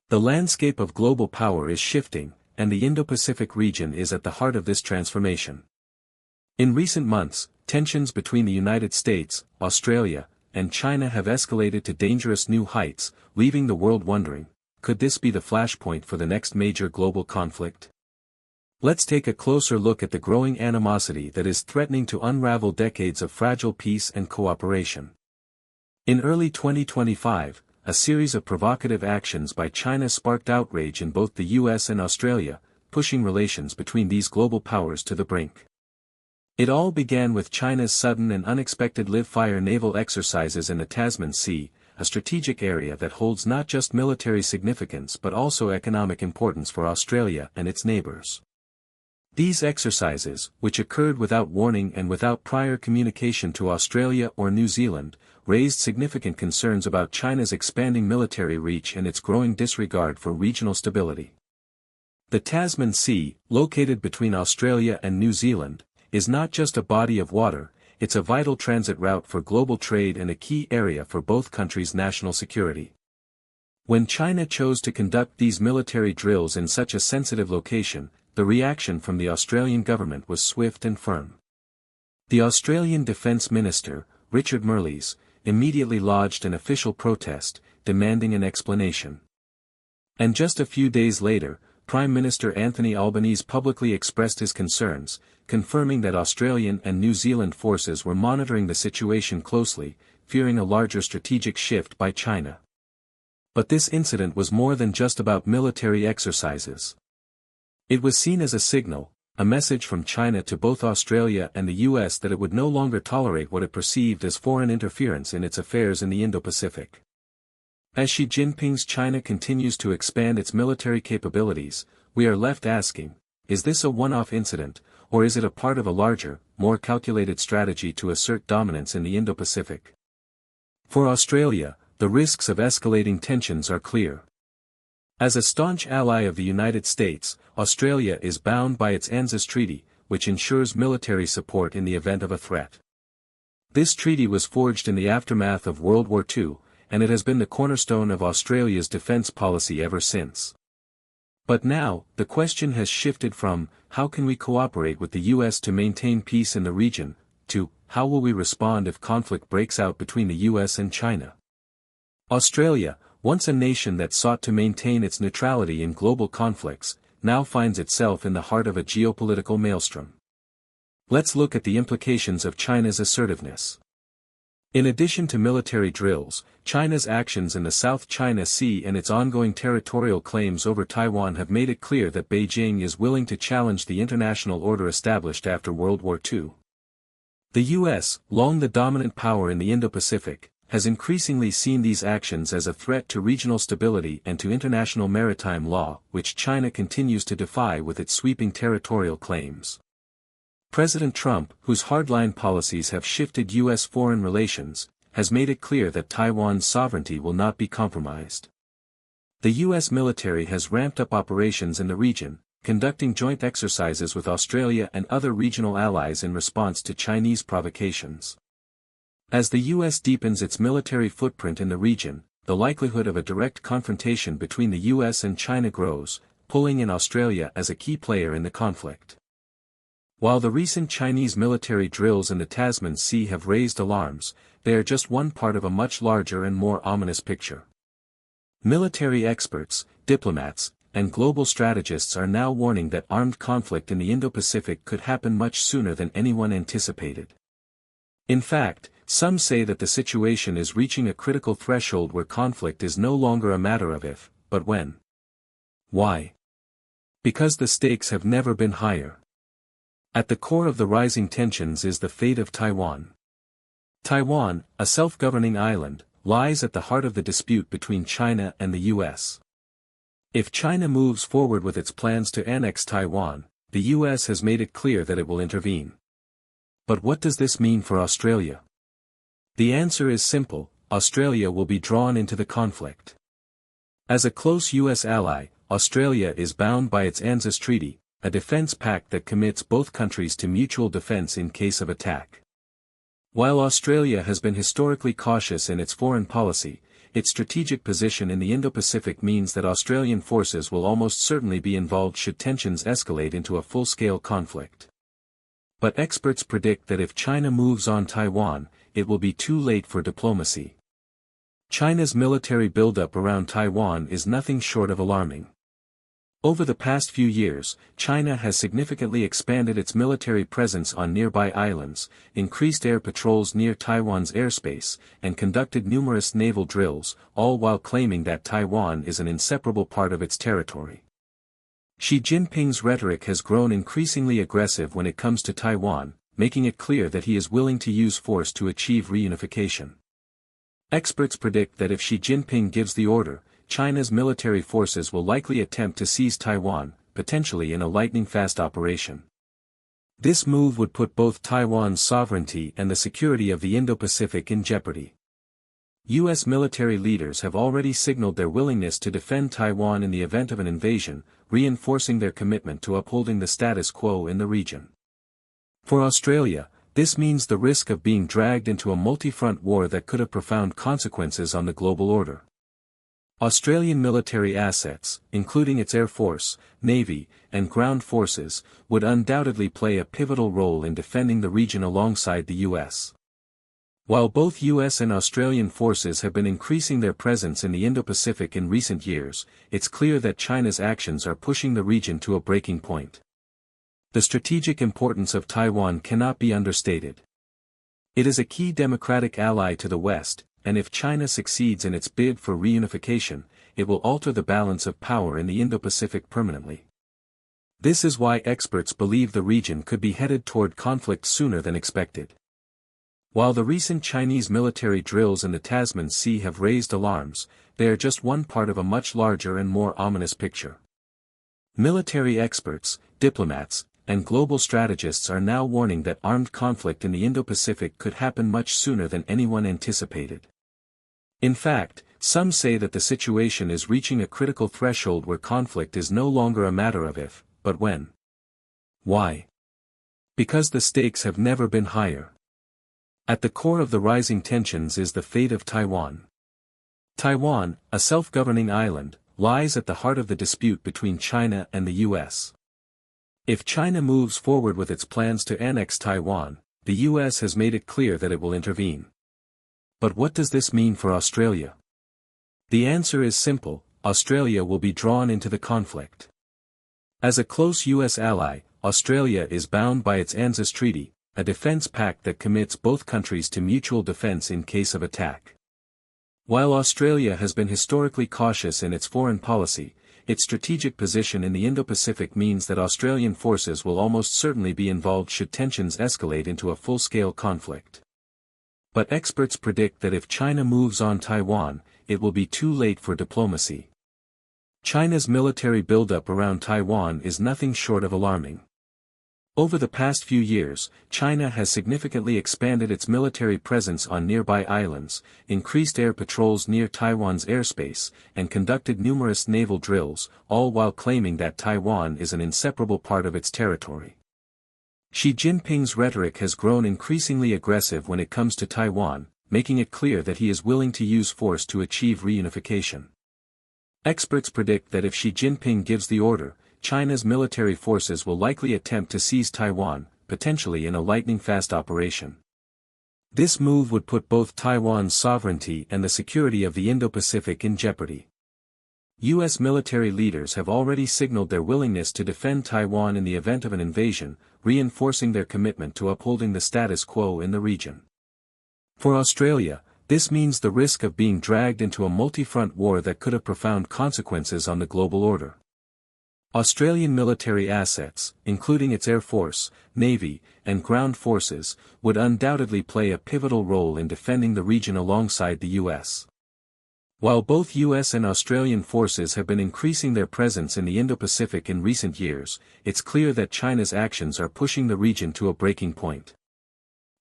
The landscape of global power is shifting, and the Indo-Pacific region is at the heart of this transformation. In recent months, tensions between the United States, Australia, and China have escalated to dangerous new heights, leaving the world wondering, could this be the flashpoint for the next major global conflict? Let's take a closer look at the growing animosity that is threatening to unravel decades of fragile peace and cooperation. In early 2025, a series of provocative actions by China sparked outrage in both the US and Australia, pushing relations between these global powers to the brink. It all began with China's sudden and unexpected live-fire naval exercises in the Tasman Sea, a strategic area that holds not just military significance but also economic importance for Australia and its neighbors. These exercises, which occurred without warning and without prior communication to Australia or New Zealand, raised significant concerns about China's expanding military reach and its growing disregard for regional stability. The Tasman Sea, located between Australia and New Zealand, is not just a body of water, it's a vital transit route for global trade and a key area for both countries' national security. When China chose to conduct these military drills in such a sensitive location, the reaction from the Australian government was swift and firm. The Australian Defence Minister, Richard Marles, immediately lodged an official protest, demanding an explanation. And just a few days later, Prime Minister Anthony Albanese publicly expressed his concerns, confirming that Australian and New Zealand forces were monitoring the situation closely, fearing a larger strategic shift by China. But this incident was more than just about military exercises. It was seen as a signal, a message from China to both Australia and the US that it would no longer tolerate what it perceived as foreign interference in its affairs in the Indo-Pacific. As Xi Jinping's China continues to expand its military capabilities, we are left asking, is this a one-off incident, or is it a part of a larger, more calculated strategy to assert dominance in the Indo-Pacific? For Australia, the risks of escalating tensions are clear. As a staunch ally of the United States, Australia is bound by its ANZUS Treaty, which ensures military support in the event of a threat. This treaty was forged in the aftermath of World War II, and it has been the cornerstone of Australia's defence policy ever since. But now, the question has shifted from, how can we cooperate with the US to maintain peace in the region, to, how will we respond if conflict breaks out between the US and China? Australia, once a nation that sought to maintain its neutrality in global conflicts, now finds itself in the heart of a geopolitical maelstrom. Let's look at the implications of China's assertiveness. In addition to military drills, China's actions in the South China Sea and its ongoing territorial claims over Taiwan have made it clear that Beijing is willing to challenge the international order established after World War II. The US, long the dominant power in the Indo-Pacific, has increasingly seen these actions as a threat to regional stability and to international maritime law, which China continues to defy with its sweeping territorial claims. President Trump, whose hardline policies have shifted U.S. foreign relations, has made it clear that Taiwan's sovereignty will not be compromised. The U.S. military has ramped up operations in the region, conducting joint exercises with Australia and other regional allies in response to Chinese provocations. As the U.S. deepens its military footprint in the region, the likelihood of a direct confrontation between the U.S. and China grows, pulling in Australia as a key player in the conflict. While the recent Chinese military drills in the Tasman Sea have raised alarms, they are just one part of a much larger and more ominous picture. Military experts, diplomats, and global strategists are now warning that armed conflict in the Indo-Pacific could happen much sooner than anyone anticipated. In fact, some say that the situation is reaching a critical threshold where conflict is no longer a matter of if, but when. Why? Because the stakes have never been higher. At the core of the rising tensions is the fate of Taiwan. Taiwan, a self-governing island, lies at the heart of the dispute between China and the US. If China moves forward with its plans to annex Taiwan, the US has made it clear that it will intervene. But what does this mean for Australia? The answer is simple: Australia will be drawn into the conflict. As a close US ally, Australia is bound by its ANZUS Treaty, a defense pact that commits both countries to mutual defense in case of attack. While Australia has been historically cautious in its foreign policy, its strategic position in the Indo-Pacific means that Australian forces will almost certainly be involved should tensions escalate into a full-scale conflict. But experts predict that if China moves on Taiwan, it will be too late for diplomacy. China's military buildup around Taiwan is nothing short of alarming. Over the past few years, China has significantly expanded its military presence on nearby islands, increased air patrols near Taiwan's airspace, and conducted numerous naval drills, all while claiming that Taiwan is an inseparable part of its territory. Xi Jinping's rhetoric has grown increasingly aggressive when it comes to Taiwan, making it clear that he is willing to use force to achieve reunification. Experts predict that if Xi Jinping gives the order, China's military forces will likely attempt to seize Taiwan, potentially in a lightning-fast operation. This move would put both Taiwan's sovereignty and the security of the Indo-Pacific in jeopardy. U.S. military leaders have already signaled their willingness to defend Taiwan in the event of an invasion, reinforcing their commitment to upholding the status quo in the region. For Australia, this means the risk of being dragged into a multi-front war that could have profound consequences on the global order. Australian military assets, including its Air Force, Navy, and ground forces, would undoubtedly play a pivotal role in defending the region alongside the U.S. While both U.S. and Australian forces have been increasing their presence in the Indo-Pacific in recent years, it's clear that China's actions are pushing the region to a breaking point. The strategic importance of Taiwan cannot be understated. It is a key democratic ally to the West, and if China succeeds in its bid for reunification, it will alter the balance of power in the Indo-Pacific permanently. This is why experts believe the region could be headed toward conflict sooner than expected. While the recent Chinese military drills in the Tasman Sea have raised alarms, they are just one part of a much larger and more ominous picture. Military experts, diplomats, and global strategists are now warning that armed conflict in the Indo-Pacific could happen much sooner than anyone anticipated. In fact, some say that the situation is reaching a critical threshold where conflict is no longer a matter of if, but when. Why? Because the stakes have never been higher. At the core of the rising tensions is the fate of Taiwan. Taiwan, a self-governing island, lies at the heart of the dispute between China and the U.S. If China moves forward with its plans to annex Taiwan, the U.S. has made it clear that it will intervene. But what does this mean for Australia? The answer is simple: Australia will be drawn into the conflict. As a close U.S. ally, Australia is bound by its ANZUS Treaty, a defense pact that commits both countries to mutual defense in case of attack. While Australia has been historically cautious in its foreign policy, its strategic position in the Indo-Pacific means that Australian forces will almost certainly be involved should tensions escalate into a full-scale conflict. But experts predict that if China moves on Taiwan, it will be too late for diplomacy. China's military buildup around Taiwan is nothing short of alarming. Over the past few years, China has significantly expanded its military presence on nearby islands, increased air patrols near Taiwan's airspace, and conducted numerous naval drills, all while claiming that Taiwan is an inseparable part of its territory. Xi Jinping's rhetoric has grown increasingly aggressive when it comes to Taiwan, making it clear that he is willing to use force to achieve reunification. Experts predict that if Xi Jinping gives the order, China's military forces will likely attempt to seize Taiwan, potentially in a lightning-fast operation. This move would put both Taiwan's sovereignty and the security of the Indo-Pacific in jeopardy. U.S. military leaders have already signaled their willingness to defend Taiwan in the event of an invasion, reinforcing their commitment to upholding the status quo in the region. For Australia, this means the risk of being dragged into a multi-front war that could have profound consequences on the global order. Australian military assets, including its Air Force, Navy, and ground forces, would undoubtedly play a pivotal role in defending the region alongside the U.S. While both U.S. and Australian forces have been increasing their presence in the Indo-Pacific in recent years, it's clear that China's actions are pushing the region to a breaking point.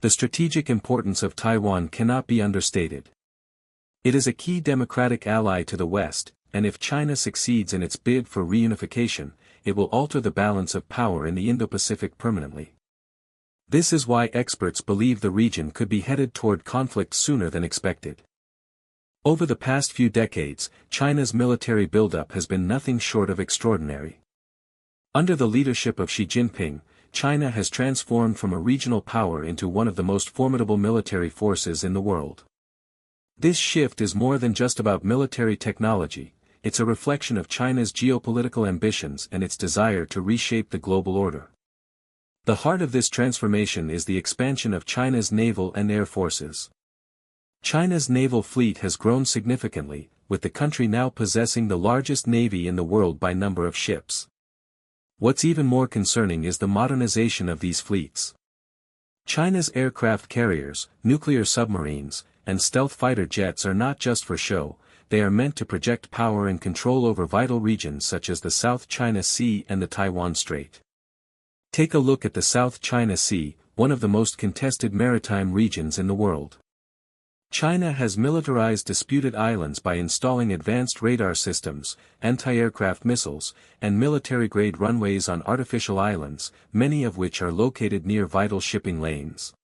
The strategic importance of Taiwan cannot be understated. It is a key democratic ally to the West, and if China succeeds in its bid for reunification, it will alter the balance of power in the Indo-Pacific permanently. This is why experts believe the region could be headed toward conflict sooner than expected. Over the past few decades, China's military buildup has been nothing short of extraordinary. Under the leadership of Xi Jinping, China has transformed from a regional power into one of the most formidable military forces in the world. This shift is more than just about military technology, it's a reflection of China's geopolitical ambitions and its desire to reshape the global order. The heart of this transformation is the expansion of China's naval and air forces. China's naval fleet has grown significantly, with the country now possessing the largest navy in the world by number of ships. What's even more concerning is the modernization of these fleets. China's aircraft carriers, nuclear submarines, and stealth fighter jets are not just for show, they are meant to project power and control over vital regions such as the South China Sea and the Taiwan Strait. Take a look at the South China Sea, one of the most contested maritime regions in the world. China has militarized disputed islands by installing advanced radar systems, anti-aircraft missiles, and military-grade runways on artificial islands, many of which are located near vital shipping lanes.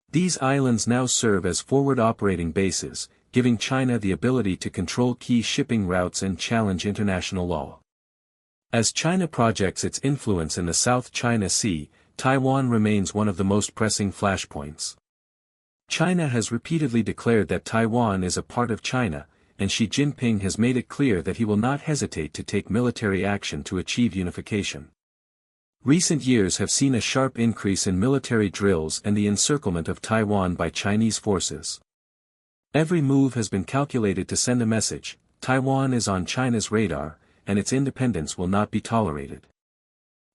These islands now serve as forward operating bases, giving China the ability to control key shipping routes and challenge international law. As China projects its influence in the South China Sea, Taiwan remains one of the most pressing flashpoints. China has repeatedly declared that Taiwan is a part of China, and Xi Jinping has made it clear that he will not hesitate to take military action to achieve unification. Recent years have seen a sharp increase in military drills and the encirclement of Taiwan by Chinese forces. Every move has been calculated to send a message: Taiwan is on China's radar, and its independence will not be tolerated.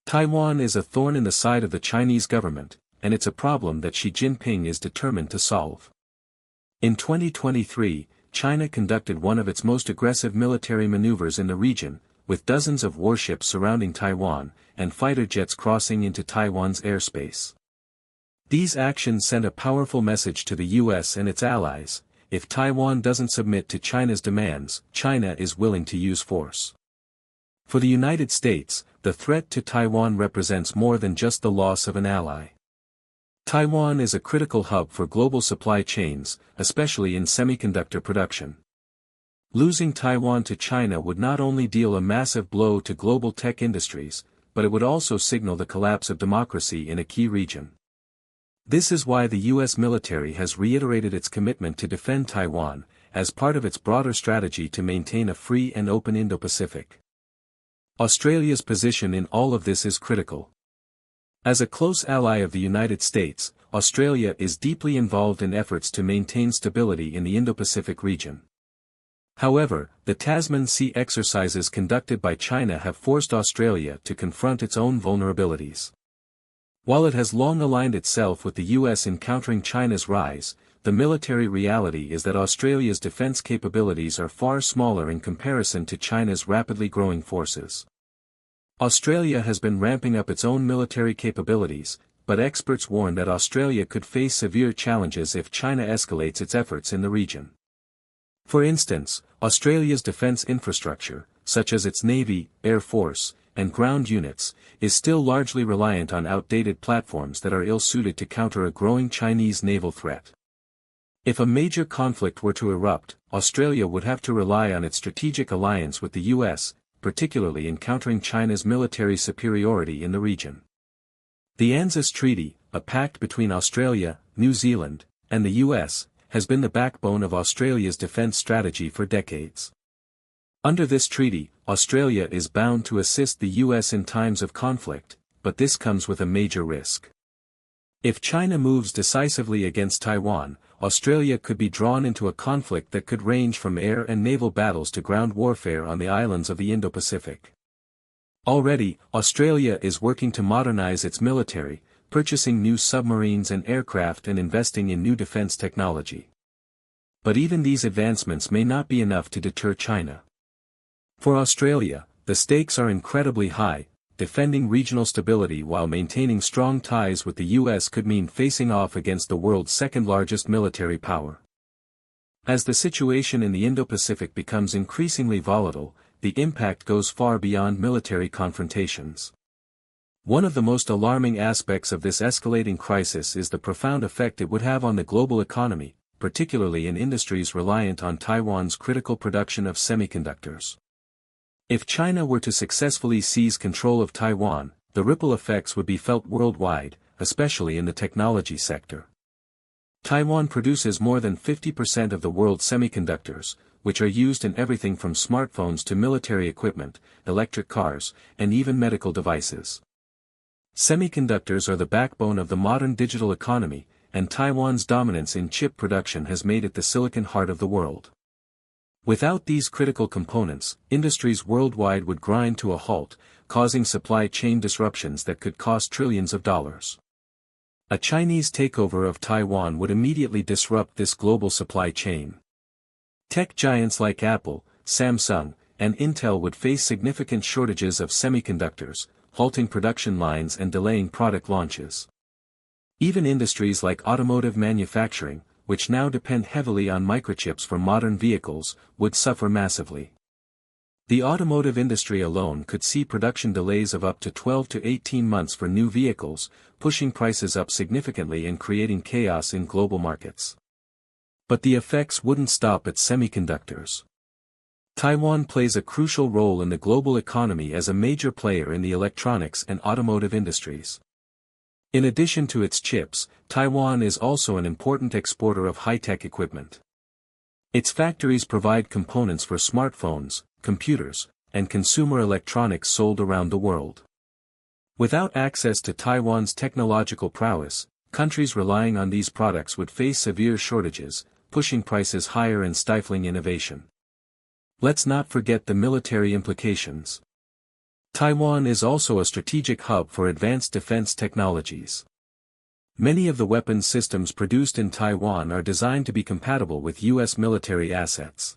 Taiwan is a thorn in the side of the Chinese government, and it's a problem that Xi Jinping is determined to solve. In 2023, China conducted one of its most aggressive military maneuvers in the region, with dozens of warships surrounding Taiwan, and fighter jets crossing into Taiwan's airspace. These actions send a powerful message to the US and its allies: if Taiwan doesn't submit to China's demands, China is willing to use force. For the United States, the threat to Taiwan represents more than just the loss of an ally. Taiwan is a critical hub for global supply chains, especially in semiconductor production. Losing Taiwan to China would not only deal a massive blow to global tech industries, but it would also signal the collapse of democracy in a key region. This is why the US military has reiterated its commitment to defend Taiwan, as part of its broader strategy to maintain a free and open Indo-Pacific. Australia's position in all of this is critical. As a close ally of the United States, Australia is deeply involved in efforts to maintain stability in the Indo-Pacific region. However, the Tasman Sea exercises conducted by China have forced Australia to confront its own vulnerabilities. While it has long aligned itself with the US in countering China's rise, the military reality is that Australia's defense capabilities are far smaller in comparison to China's rapidly growing forces. Australia has been ramping up its own military capabilities, but experts warn that Australia could face severe challenges if China escalates its efforts in the region. For instance, Australia's defense infrastructure, such as its Navy, Air Force, and ground units, is still largely reliant on outdated platforms that are ill-suited to counter a growing Chinese naval threat. If a major conflict were to erupt, Australia would have to rely on its strategic alliance with the US, particularly in countering China's military superiority in the region. The ANZUS Treaty, a pact between Australia, New Zealand, and the US, has been the backbone of Australia's defence strategy for decades. Under this treaty, Australia is bound to assist the US in times of conflict, but this comes with a major risk. If China moves decisively against Taiwan, Australia could be drawn into a conflict that could range from air and naval battles to ground warfare on the islands of the Indo-Pacific. Already, Australia is working to modernize its military, purchasing new submarines and aircraft and investing in new defense technology. But even these advancements may not be enough to deter China. For Australia, the stakes are incredibly high. Defending regional stability while maintaining strong ties with the US could mean facing off against the world's second-largest military power. As the situation in the Indo-Pacific becomes increasingly volatile, the impact goes far beyond military confrontations. One of the most alarming aspects of this escalating crisis is the profound effect it would have on the global economy. particularly in industries reliant on Taiwan's critical production of semiconductors. If China were to successfully seize control of Taiwan, the ripple effects would be felt worldwide, especially in the technology sector. Taiwan produces more than 50% of the world's semiconductors, which are used in everything from smartphones to military equipment, electric cars, and even medical devices. Semiconductors are the backbone of the modern digital economy, and Taiwan's dominance in chip production has made it the silicon heart of the world. Without these critical components, industries worldwide would grind to a halt, causing supply chain disruptions that could cost trillions of dollars. A Chinese takeover of Taiwan would immediately disrupt this global supply chain. Tech giants like Apple, Samsung, and Intel would face significant shortages of semiconductors, halting production lines and delaying product launches. Even industries like automotive manufacturing, which now depend heavily on microchips for modern vehicles, would suffer massively. The automotive industry alone could see production delays of up to 12 to 18 months for new vehicles, pushing prices up significantly and creating chaos in global markets. But the effects wouldn't stop at semiconductors. Taiwan plays a crucial role in the global economy as a major player in the electronics and automotive industries. In addition to its chips, Taiwan is also an important exporter of high-tech equipment. Its factories provide components for smartphones, computers, and consumer electronics sold around the world. Without access to Taiwan's technological prowess, countries relying on these products would face severe shortages, pushing prices higher and stifling innovation. Let's not forget the military implications. Taiwan is also a strategic hub for advanced defense technologies. Many of the weapons systems produced in Taiwan are designed to be compatible with U.S. military assets.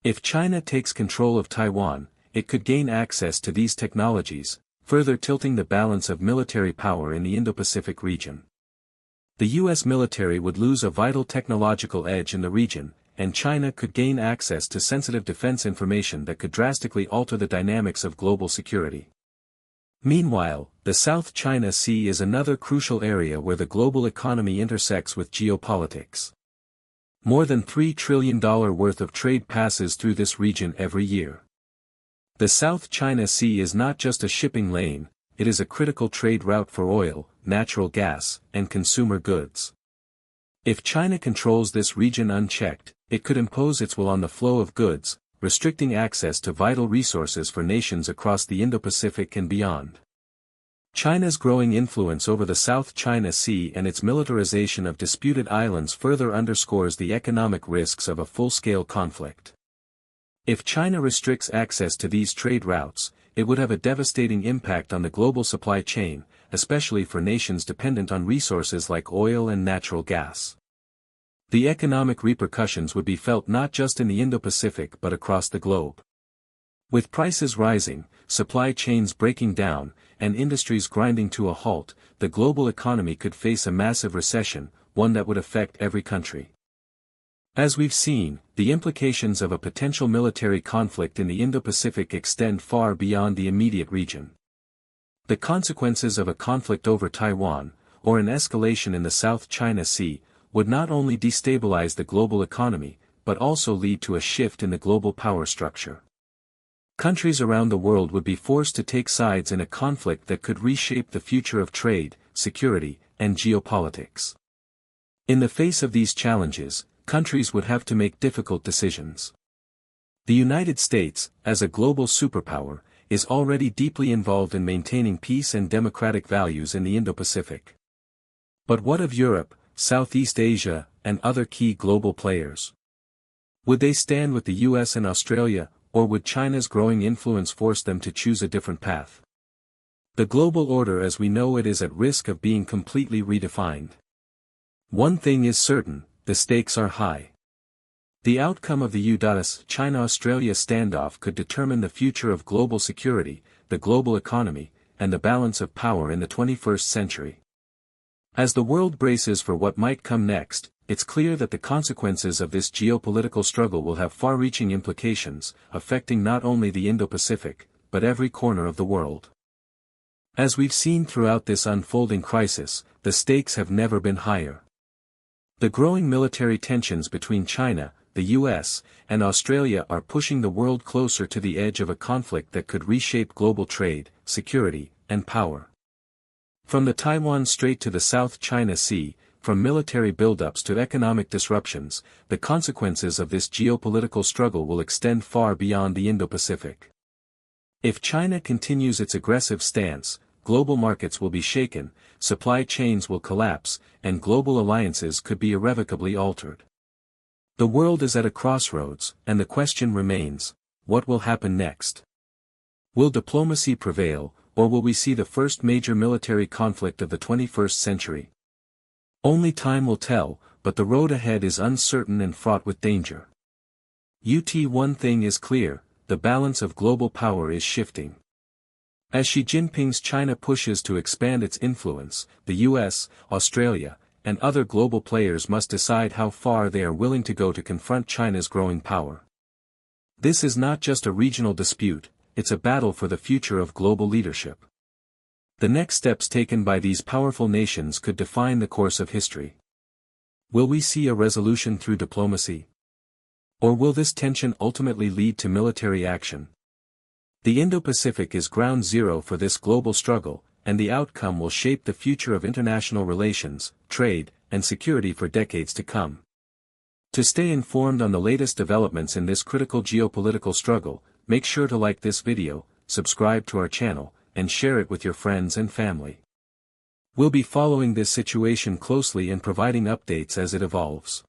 If China takes control of Taiwan, it could gain access to these technologies, further tilting the balance of military power in the Indo-Pacific region. The U.S. military would lose a vital technological edge in the region, and China could gain access to sensitive defense information that could drastically alter the dynamics of global security. Meanwhile, the South China Sea is another crucial area where the global economy intersects with geopolitics. More than $3 trillion worth of trade passes through this region every year. The South China Sea is not just a shipping lane, it is a critical trade route for oil, natural gas, and consumer goods. If China controls this region unchecked, it could impose its will on the flow of goods, restricting access to vital resources for nations across the Indo-Pacific and beyond. China's growing influence over the South China Sea and its militarization of disputed islands further underscores the economic risks of a full-scale conflict. If China restricts access to these trade routes, it would have a devastating impact on the global supply chain, especially for nations dependent on resources like oil and natural gas. The economic repercussions would be felt not just in the Indo-Pacific but across the globe. With prices rising, supply chains breaking down, and industries grinding to a halt, the global economy could face a massive recession, one that would affect every country. As we've seen, the implications of a potential military conflict in the Indo-Pacific extend far beyond the immediate region. The consequences of a conflict over Taiwan, or an escalation in the South China Sea, would not only destabilize the global economy, but also lead to a shift in the global power structure. Countries around the world would be forced to take sides in a conflict that could reshape the future of trade, security, and geopolitics. In the face of these challenges, countries would have to make difficult decisions. The United States, as a global superpower, is already deeply involved in maintaining peace and democratic values in the Indo-Pacific. But what of Europe, Southeast Asia, and other key global players? Would they stand with the US and Australia, or would China's growing influence force them to choose a different path? The global order as we know it is at risk of being completely redefined. One thing is certain, the stakes are high. The outcome of the U.S. China-Australia standoff could determine the future of global security, the global economy, and the balance of power in the 21st century. As the world braces for what might come next, it's clear that the consequences of this geopolitical struggle will have far-reaching implications, affecting not only the Indo-Pacific, but every corner of the world. As we've seen throughout this unfolding crisis, the stakes have never been higher. The growing military tensions between China, the US, and Australia are pushing the world closer to the edge of a conflict that could reshape global trade, security, and power. From the Taiwan Strait to the South China Sea, from military buildups to economic disruptions, the consequences of this geopolitical struggle will extend far beyond the Indo-Pacific. If China continues its aggressive stance, global markets will be shaken, supply chains will collapse, and global alliances could be irrevocably altered. The world is at a crossroads, and the question remains, what will happen next? Will diplomacy prevail, or will we see the first major military conflict of the 21st century? Only time will tell, but the road ahead is uncertain and fraught with danger. One thing is clear, the balance of global power is shifting. As Xi Jinping's China pushes to expand its influence, the US, Australia, and other global players must decide how far they are willing to go to confront China's growing power. This is not just a regional dispute, it's a battle for the future of global leadership. The next steps taken by these powerful nations could define the course of history. Will we see a resolution through diplomacy? Or will this tension ultimately lead to military action? The Indo-Pacific is ground zero for this global struggle, and the outcome will shape the future of international relations, trade, and security for decades to come. To stay informed on the latest developments in this critical geopolitical struggle, make sure to like this video, subscribe to our channel, and share it with your friends and family. We'll be following this situation closely and providing updates as it evolves.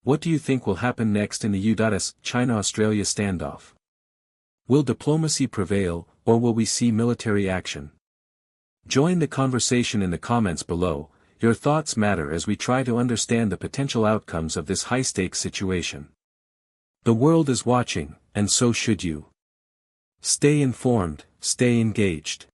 What do you think will happen next in the U.S. China-Australia standoff? Will diplomacy prevail, or will we see military action? Join the conversation in the comments below. Your thoughts matter as we try to understand the potential outcomes of this high-stakes situation. The world is watching, and so should you. Stay informed, stay engaged.